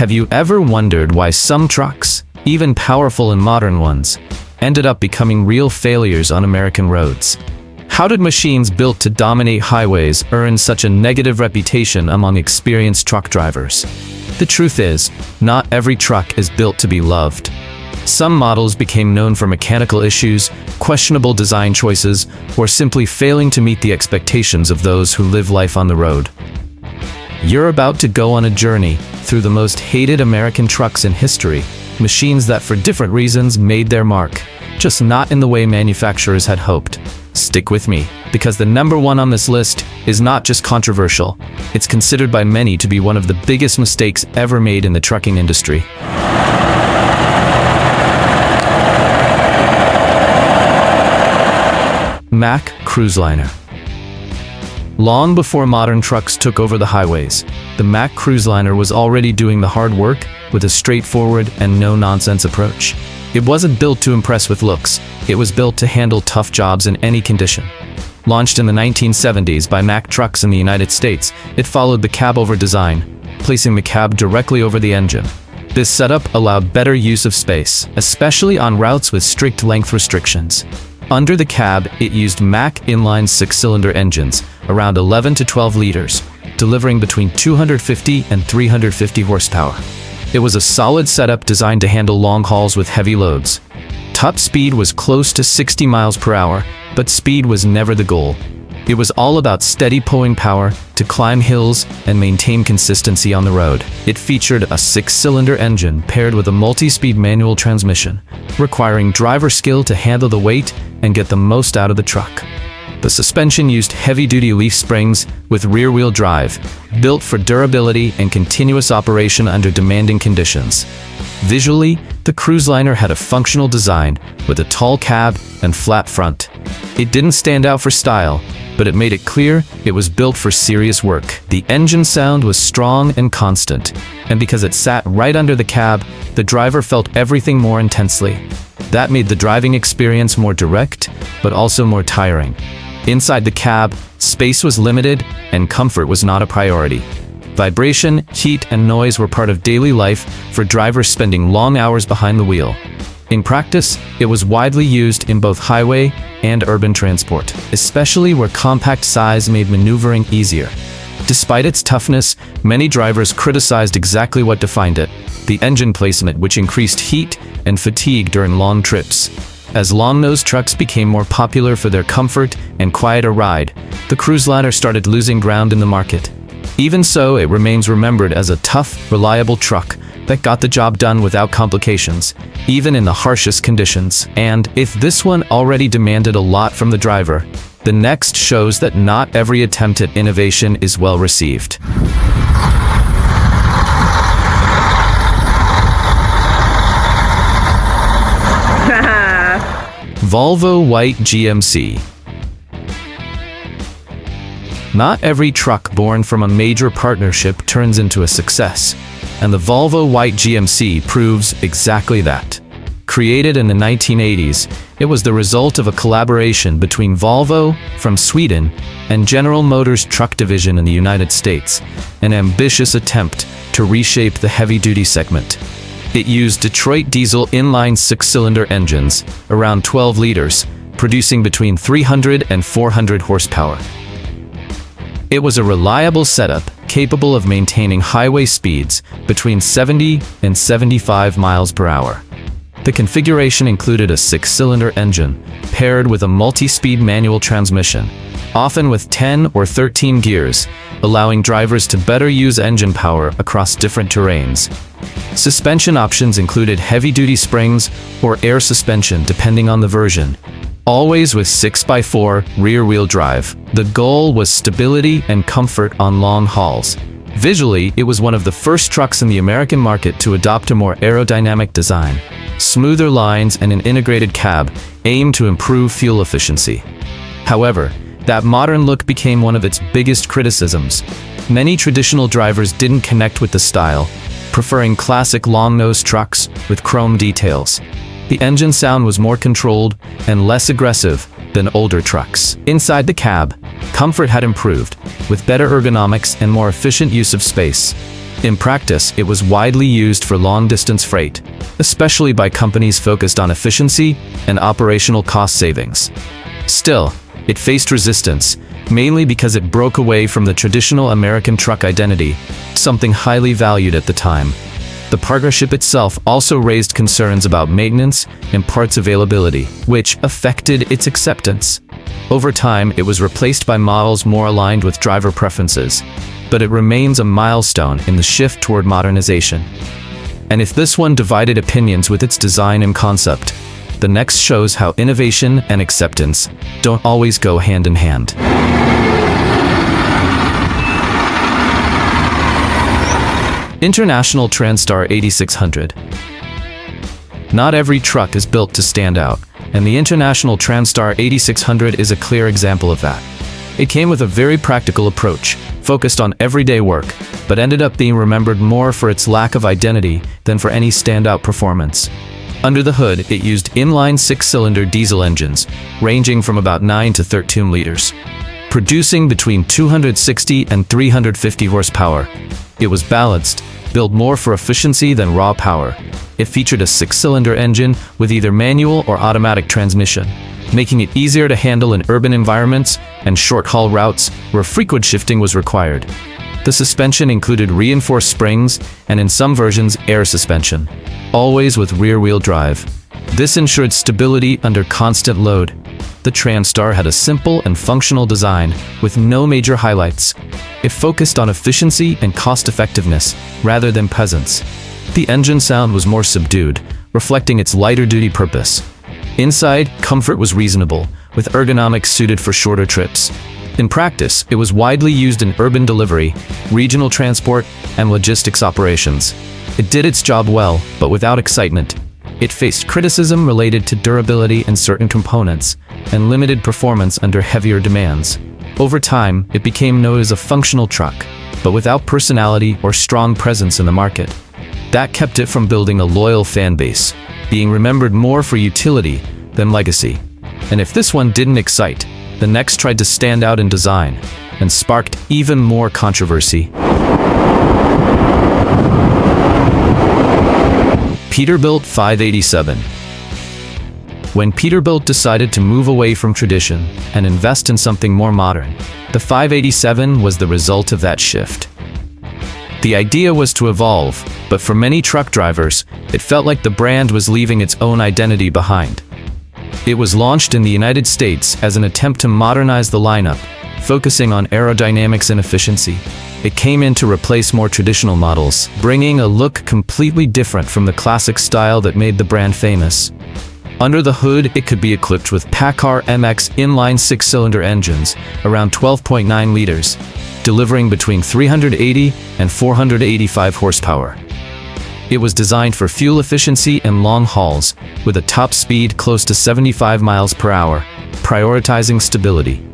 Have you ever wondered why some trucks, even powerful and modern ones, ended up becoming real failures on American roads? How did machines built to dominate highways earn such a negative reputation among experienced truck drivers? The truth is, not every truck is built to be loved. Some models became known for mechanical issues, questionable design choices, or simply failing to meet the expectations of those who live life on the road. You're about to go on a journey through the most hated American trucks in history, machines that for different reasons made their mark, just not in the way manufacturers had hoped. Stick with me, because the number one on this list is not just controversial, it's considered by many to be one of the biggest mistakes ever made in the trucking industry. Mack Cruiseliner. Long before modern trucks took over the highways, the Mack Cruiseliner was already doing the hard work with a straightforward and no-nonsense approach. It wasn't built to impress with looks, it was built to handle tough jobs in any condition. Launched in the 1970s by Mack Trucks in the United States, it followed the cab-over design, placing the cab directly over the engine. This setup allowed better use of space, especially on routes with strict length restrictions. Under the cab, it used Mack inline six-cylinder engines, around 11 to 12 liters, delivering between 250 and 350 horsepower. It was a solid setup designed to handle long hauls with heavy loads. Top speed was close to 60 miles per hour, but speed was never the goal. It was all about steady pulling power to climb hills and maintain consistency on the road. It featured a six-cylinder engine paired with a multi-speed manual transmission, requiring driver skill to handle the weight and get the most out of the truck. The suspension used heavy-duty leaf springs with rear-wheel drive, built for durability and continuous operation under demanding conditions. Visually, the Cruiseliner had a functional design with a tall cab and flat front. It didn't stand out for style, but it made it clear it was built for serious work. The engine sound was strong and constant, and because it sat right under the cab, the driver felt everything more intensely. That made the driving experience more direct, but also more tiring. Inside the cab, space was limited and comfort was not a priority. Vibration, heat, and noise were part of daily life for drivers spending long hours behind the wheel. In practice, it was widely used in both highway and urban transport, especially where compact size made maneuvering easier. Despite its toughness, many drivers criticized exactly what defined it: the engine placement, which increased heat and fatigue during long trips. As long-nosed trucks became more popular for their comfort and quieter ride, the Cruiseliner started losing ground in the market. Even so, it remains remembered as a tough, reliable truck that got the job done without complications, even in the harshest conditions. And if this one already demanded a lot from the driver, the next shows that not every attempt at innovation is well received. Volvo White GMC. Not every truck born from a major partnership turns into a success, and the Volvo White GMC proves exactly that. Created in the 1980s, it was the result of a collaboration between Volvo, from Sweden, and General Motors truck division in the United States, an ambitious attempt to reshape the heavy-duty segment. It used Detroit diesel inline six-cylinder engines, around 12 liters, producing between 300 and 400 horsepower. It was a reliable setup capable of maintaining highway speeds between 70 and 75 miles per hour. The configuration included a six-cylinder engine paired with a multi-speed manual transmission, often with 10 or 13 gears, allowing drivers to better use engine power across different terrains. Suspension options included heavy-duty springs or air suspension depending on the version, always with 6x4 rear-wheel drive. The goal was stability and comfort on long hauls. Visually, it was one of the first trucks in the American market to adopt a more aerodynamic design. Smoother lines and an integrated cab aimed to improve fuel efficiency. However, that modern look became one of its biggest criticisms. Many traditional drivers didn't connect with the style, preferring classic long-nosed trucks with chrome details. The engine sound was more controlled and less aggressive than older trucks. Inside the cab, comfort had improved, with better ergonomics and more efficient use of space. In practice, it was widely used for long-distance freight, especially by companies focused on efficiency and operational cost savings. Still, it faced resistance, mainly because it broke away from the traditional American truck identity, something highly valued at the time. The partnership itself also raised concerns about maintenance and parts availability, which affected its acceptance. Over time, it was replaced by models more aligned with driver preferences, but it remains a milestone in the shift toward modernization. And if this one divided opinions with its design and concept, the next shows how innovation and acceptance don't always go hand in hand. International TranStar 8600. Not every truck is built to stand out, and the International TranStar 8600 is a clear example of that. It came with a very practical approach, focused on everyday work, but ended up being remembered more for its lack of identity than for any standout performance. Under the hood, it used inline 6-cylinder diesel engines, ranging from about 9 to 13 liters, producing between 260 and 350 horsepower. It was balanced, built more for efficiency than raw power. It featured a 6-cylinder engine with either manual or automatic transmission, making it easier to handle in urban environments and short-haul routes where frequent shifting was required. The suspension included reinforced springs and, in some versions, air suspension, always with rear-wheel drive. This ensured stability under constant load. The TranStar had a simple and functional design with no major highlights. It focused on efficiency and cost-effectiveness rather than presence. The engine sound was more subdued, reflecting its lighter-duty purpose. Inside, comfort was reasonable, with ergonomics suited for shorter trips. In practice, it was widely used in urban delivery, regional transport, and logistics operations. It did its job well, but without excitement. It faced criticism related to durability in certain components and limited performance under heavier demands. Over time, it became known as a functional truck, but without personality or strong presence in the market. That kept it from building a loyal fan base, being remembered more for utility than legacy. And if this one didn't excite, the next tried to stand out in design and sparked even more controversy. Peterbilt 587. When Peterbilt decided to move away from tradition and invest in something more modern, the 587 was the result of that shift. The idea was to evolve, but for many truck drivers, it felt like the brand was leaving its own identity behind. It was launched in the United States as an attempt to modernize the lineup, focusing on aerodynamics and efficiency. It came in to replace more traditional models, bringing a look completely different from the classic style that made the brand famous. Under the hood, it could be equipped with PACCAR MX inline 6-cylinder engines, around 12.9 liters, delivering between 380 and 485 horsepower. It was designed for fuel efficiency and long hauls, with a top speed close to 75 miles per hour, prioritizing stability.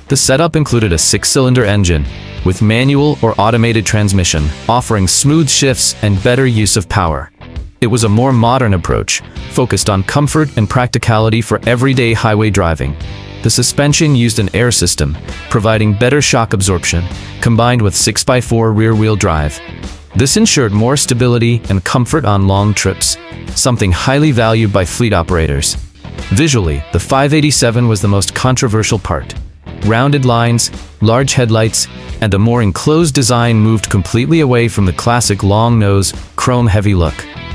The setup included a 6-cylinder engine, with manual or automated transmission, offering smooth shifts and better use of power. It was a more modern approach, focused on comfort and practicality for everyday highway driving. The suspension used an air system, providing better shock absorption, combined with 6x4 rear-wheel drive. This ensured more stability and comfort on long trips, something highly valued by fleet operators. Visually, the 587 was the most controversial part. Rounded lines, large headlights, and a more enclosed design moved completely away from the classic long-nose, chrome-heavy look.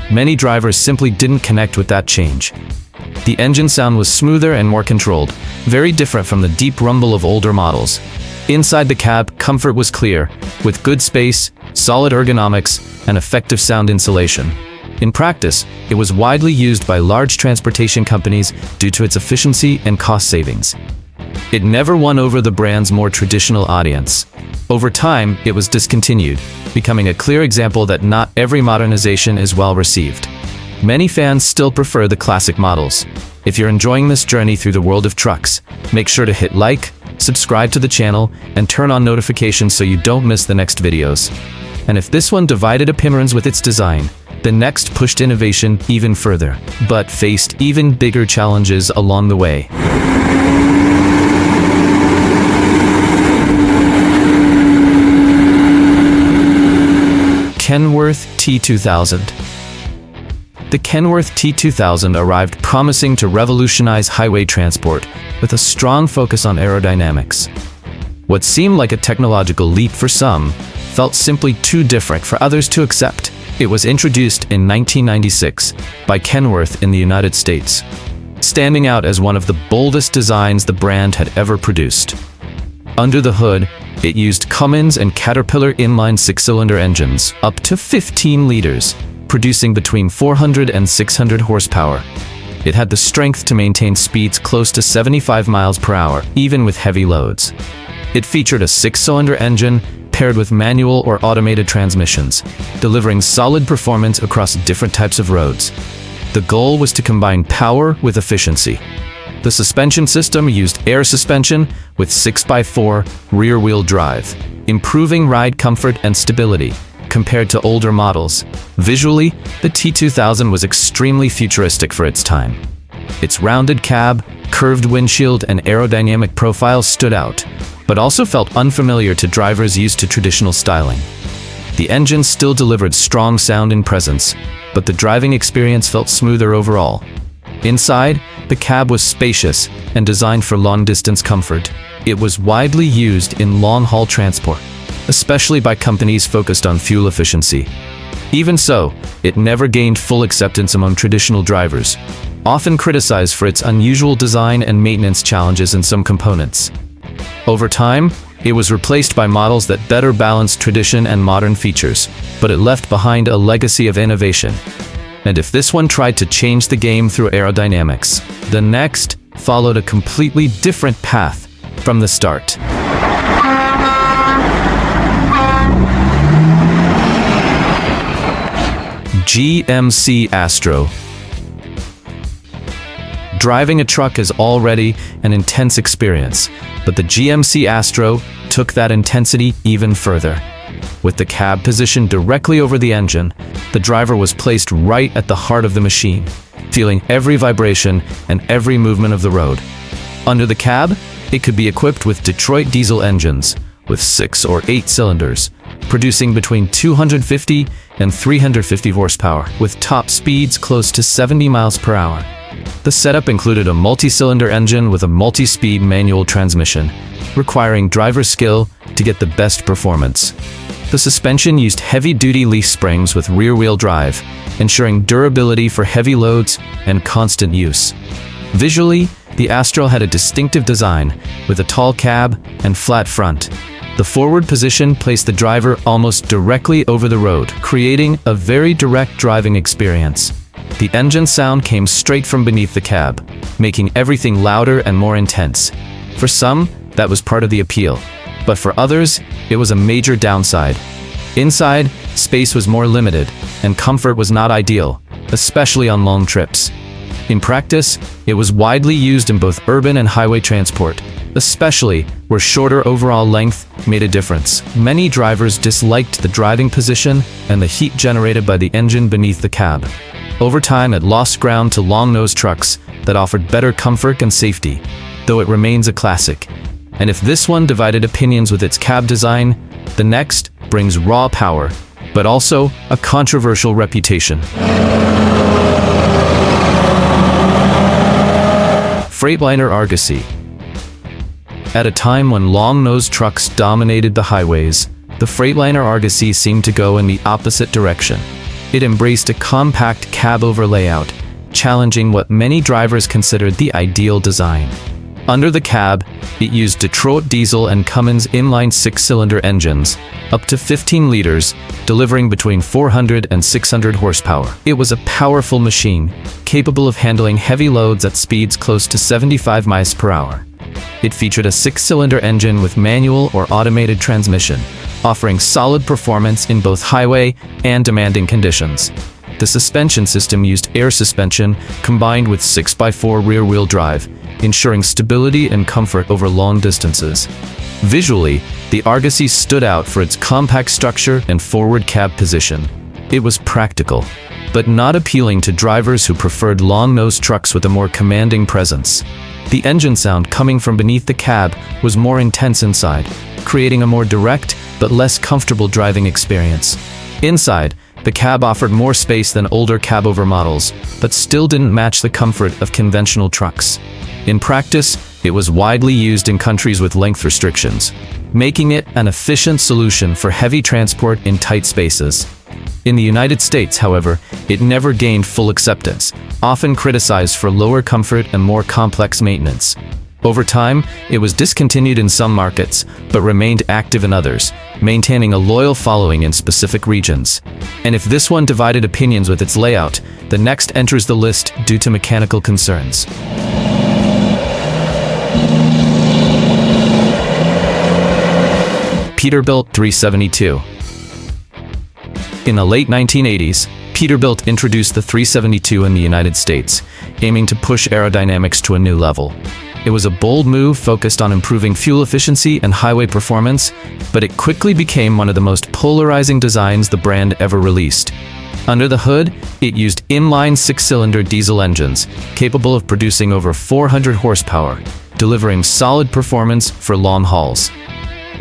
Many drivers simply didn't connect with that change. The engine sound was smoother and more controlled, very different from the deep rumble of older models. Inside the cab, comfort was clear, with good space, solid ergonomics, and effective sound insulation. In practice, it was widely used by large transportation companies due to its efficiency and cost savings. It never won over the brand's more traditional audience. Over time, it was discontinued, becoming a clear example that not every modernization is well received. Many fans still prefer the classic models. If you're enjoying this journey through the world of trucks, make sure to hit like, subscribe to the channel, and turn on notifications so you don't miss the next videos. And if this one divided opinions with its design, the next pushed innovation even further, but faced even bigger challenges along the way. Kenworth T2000. The Kenworth T2000 arrived promising to revolutionize highway transport with a strong focus on aerodynamics. What seemed like a technological leap for some felt simply too different for others to accept. It was introduced in 1996 by Kenworth in the United States, standing out as one of the boldest designs the brand had ever produced. Under the hood, it used Cummins and Caterpillar inline six-cylinder engines, up to 15 liters, producing between 400 and 600 horsepower. It had the strength to maintain speeds close to 75 miles per hour, even with heavy loads. It featured a six-cylinder engine paired with manual or automated transmissions, delivering solid performance across different types of roads. The goal was to combine power with efficiency. The suspension system used air suspension with 6x4 rear-wheel drive, improving ride comfort and stability compared to older models. Visually, the T2000 was extremely futuristic for its time. Its rounded cab, curved windshield, and aerodynamic profile stood out, but also felt unfamiliar to drivers used to traditional styling. The engine still delivered strong sound and presence, but the driving experience felt smoother overall. Inside, the cab was spacious and designed for long-distance comfort. It was widely used in long-haul transport, especially by companies focused on fuel efficiency. Even so, it never gained full acceptance among traditional drivers, often criticized for its unusual design and maintenance challenges in some components. Over time, it was replaced by models that better balanced tradition and modern features, but it left behind a legacy of innovation. And if this one tried to change the game through aerodynamics, the next followed a completely different path from the start. GMC Astro. Driving a truck is already an intense experience, but the GMC Astro took that intensity even further. With the cab positioned directly over the engine, the driver was placed right at the heart of the machine, feeling every vibration and every movement of the road. Under the cab, it could be equipped with Detroit diesel engines with 6 or 8 cylinders, producing between 250 and 350 horsepower, with top speeds close to 70 miles per hour. The setup included a multi-cylinder engine with a multi-speed manual transmission, requiring driver skill to get the best performance. The suspension used heavy-duty leaf springs with rear-wheel drive, ensuring durability for heavy loads and constant use. Visually, the Astro had a distinctive design, with a tall cab and flat front. The forward position placed the driver almost directly over the road, creating a very direct driving experience. The engine sound came straight from beneath the cab, making everything louder and more intense. For some, that was part of the appeal, but for others, it was a major downside. Inside, space was more limited, and comfort was not ideal, especially on long trips. In practice, it was widely used in both urban and highway transport, especially where shorter overall length made a difference. Many drivers disliked the driving position and the heat generated by the engine beneath the cab. Over time, it lost ground to long-nosed trucks that offered better comfort and safety, though it remains a classic. And if this one divided opinions with its cab design, the next brings raw power, but also a controversial reputation. Freightliner Argosy. At a time when long-nosed trucks dominated the highways, the Freightliner Argosy seemed to go in the opposite direction. It embraced a compact cab-over layout, challenging what many drivers considered the ideal design. Under the cab, it used Detroit diesel and Cummins inline six-cylinder engines, up to 15 liters, delivering between 400 and 600 horsepower. It was a powerful machine, capable of handling heavy loads at speeds close to 75 miles per hour. It featured a six-cylinder engine with manual or automated transmission, offering solid performance in both highway and demanding conditions. The suspension system used air suspension combined with 6x4 rear-wheel drive, ensuring stability and comfort over long distances. Visually, the Argosy stood out for its compact structure and forward cab position. It was practical, but not appealing to drivers who preferred long-nosed trucks with a more commanding presence. The engine sound coming from beneath the cab was more intense inside, creating a more direct but less comfortable driving experience. Inside, the cab offered more space than older cab-over models, but still didn't match the comfort of conventional trucks. In practice, it was widely used in countries with length restrictions, making it an efficient solution for heavy transport in tight spaces. In the United States, however, it never gained full acceptance, often criticized for lower comfort and more complex maintenance. Over time, it was discontinued in some markets, but remained active in others, maintaining a loyal following in specific regions. And if this one divided opinions with its layout, the next enters the list due to mechanical concerns. Peterbilt 372. In the late 1980s, Peterbilt introduced the 372 in the United States, aiming to push aerodynamics to a new level. It was a bold move focused on improving fuel efficiency and highway performance, but it quickly became one of the most polarizing designs the brand ever released. Under the hood, it used inline six-cylinder diesel engines, capable of producing over 400 horsepower, delivering solid performance for long hauls.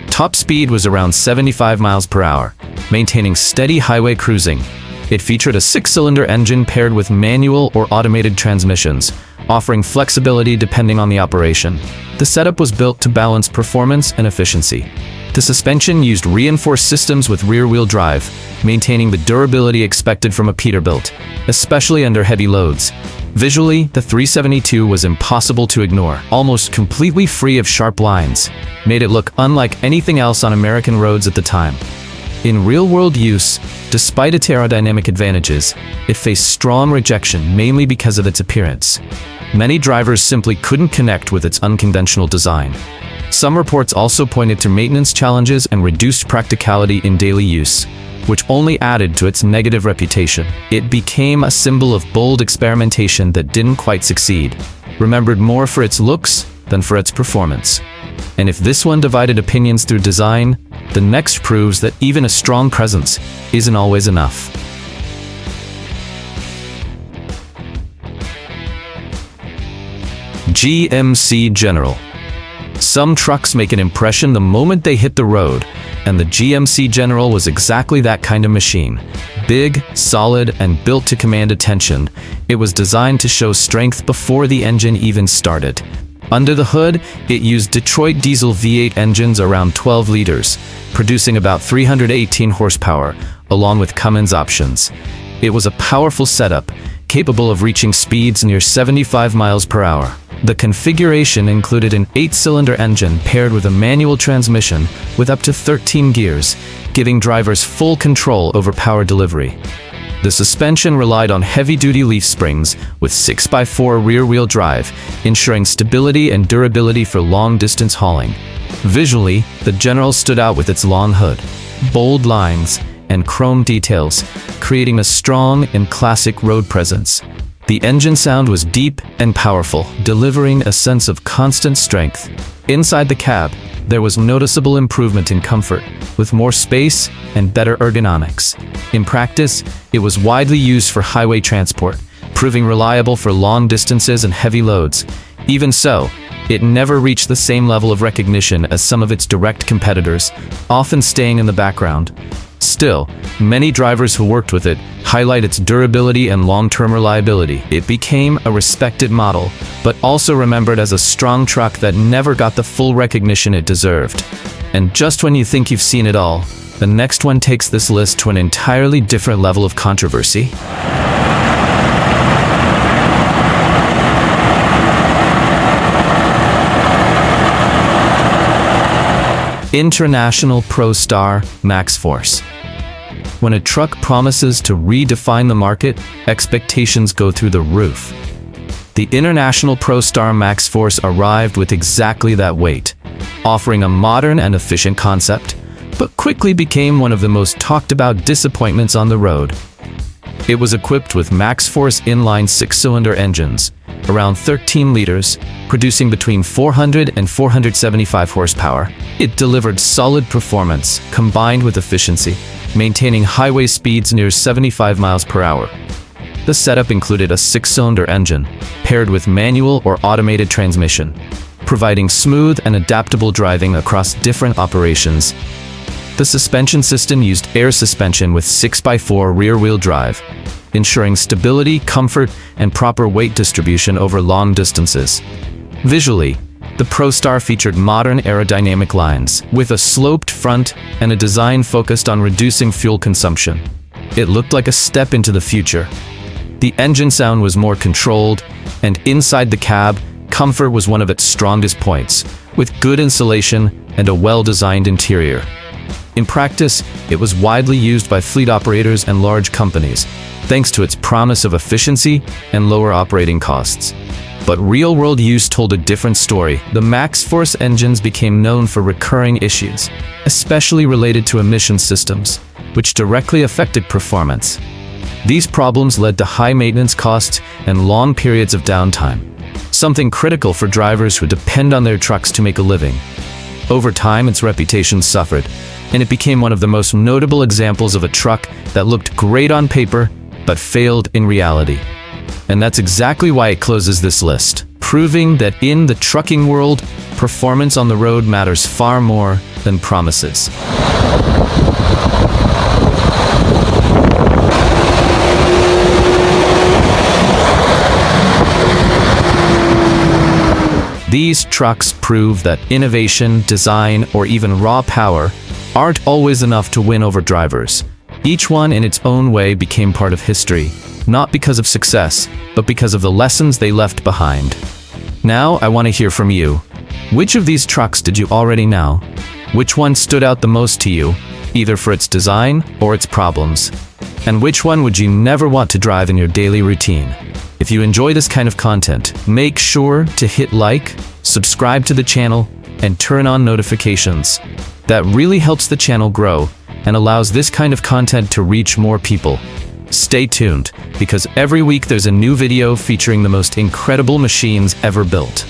Top speed was around 75 miles per hour, maintaining steady highway cruising. It featured a six-cylinder engine paired with manual or automated transmissions, offering flexibility depending on the operation. The setup was built to balance performance and efficiency. The suspension used reinforced systems with rear-wheel drive, maintaining the durability expected from a Peterbilt, especially under heavy loads. Visually, the 372 was impossible to ignore, almost completely free of sharp lines, made it look unlike anything else on American roads at the time. In real-world use, despite its aerodynamic advantages, it faced strong rejection mainly because of its appearance. Many drivers simply couldn't connect with its unconventional design. Some reports also pointed to maintenance challenges and reduced practicality in daily use, which only added to its negative reputation. It became a symbol of bold experimentation that didn't quite succeed, remembered more for its looks than for its performance. And if this one divided opinions through design, the next proves that even a strong presence isn't always enough. GMC General. Some trucks make an impression the moment they hit the road, and the GMC General was exactly that kind of machine. Big, solid, and built to command attention, it was designed to show strength before the engine even started. Under the hood, it used Detroit diesel V8 engines around 12 liters, producing about 318 horsepower, along with Cummins options. It was a powerful setup, capable of reaching speeds near 75 miles per hour. The configuration included an 8-cylinder engine paired with a manual transmission with up to 13 gears, giving drivers full control over power delivery. The suspension relied on heavy-duty leaf springs with 6x4 rear-wheel drive, ensuring stability and durability for long-distance hauling. Visually, the General stood out with its long hood, bold lines, and chrome details, creating a strong and classic road presence. The engine sound was deep and powerful, delivering a sense of constant strength. Inside the cab, there was noticeable improvement in comfort, with more space and better ergonomics. In practice, it was widely used for highway transport, proving reliable for long distances and heavy loads. Even so, it never reached the same level of recognition as some of its direct competitors, often staying in the background. Still, many drivers who worked with it highlight its durability and long-term reliability. It became a respected model, but also remembered as a strong truck that never got the full recognition it deserved. And just when you think you've seen it all, the next one takes this list to an entirely different level of controversy. International ProStar MaxxForce. When a truck promises to redefine the market, expectations go through the roof. The International ProStar MaxxForce arrived with exactly that weight, offering a modern and efficient concept, but quickly became one of the most talked about disappointments on the road. It was equipped with MaxxForce inline 6-cylinder engines, around 13 liters, producing between 400 and 475 horsepower. It delivered solid performance combined with efficiency, maintaining highway speeds near 75 miles per hour. The setup included a 6-cylinder engine, paired with manual or automated transmission, providing smooth and adaptable driving across different operations. The suspension system used air suspension with 6x4 rear-wheel drive, ensuring stability, comfort, and proper weight distribution over long distances. Visually, the ProStar featured modern aerodynamic lines, with a sloped front and a design focused on reducing fuel consumption. It looked like a step into the future. The engine sound was more controlled, and inside the cab, comfort was one of its strongest points, with good insulation and a well-designed interior. In practice, it was widely used by fleet operators and large companies, thanks to its promise of efficiency and lower operating costs. But real-world use told a different story. The MaxxForce engines became known for recurring issues, especially related to emission systems, which directly affected performance. These problems led to high maintenance costs and long periods of downtime, something critical for drivers who depend on their trucks to make a living. Over time, its reputation suffered, and it became one of the most notable examples of a truck that looked great on paper, but failed in reality. And that's exactly why it closes this list, proving that in the trucking world, performance on the road matters far more than promises. These trucks prove that innovation, design, or even raw power aren't always enough to win over drivers. Each one in its own way became part of history, not because of success, but because of the lessons they left behind. Now, I want to hear from you. Which of these trucks did you already know? Which one stood out the most to you, either for its design or its problems? And which one would you never want to drive in your daily routine? If you enjoy this kind of content, make sure to hit like, subscribe to the channel, and turn on notifications. That really helps the channel grow and allows this kind of content to reach more people. Stay tuned, because every week there's a new video featuring the most incredible machines ever built.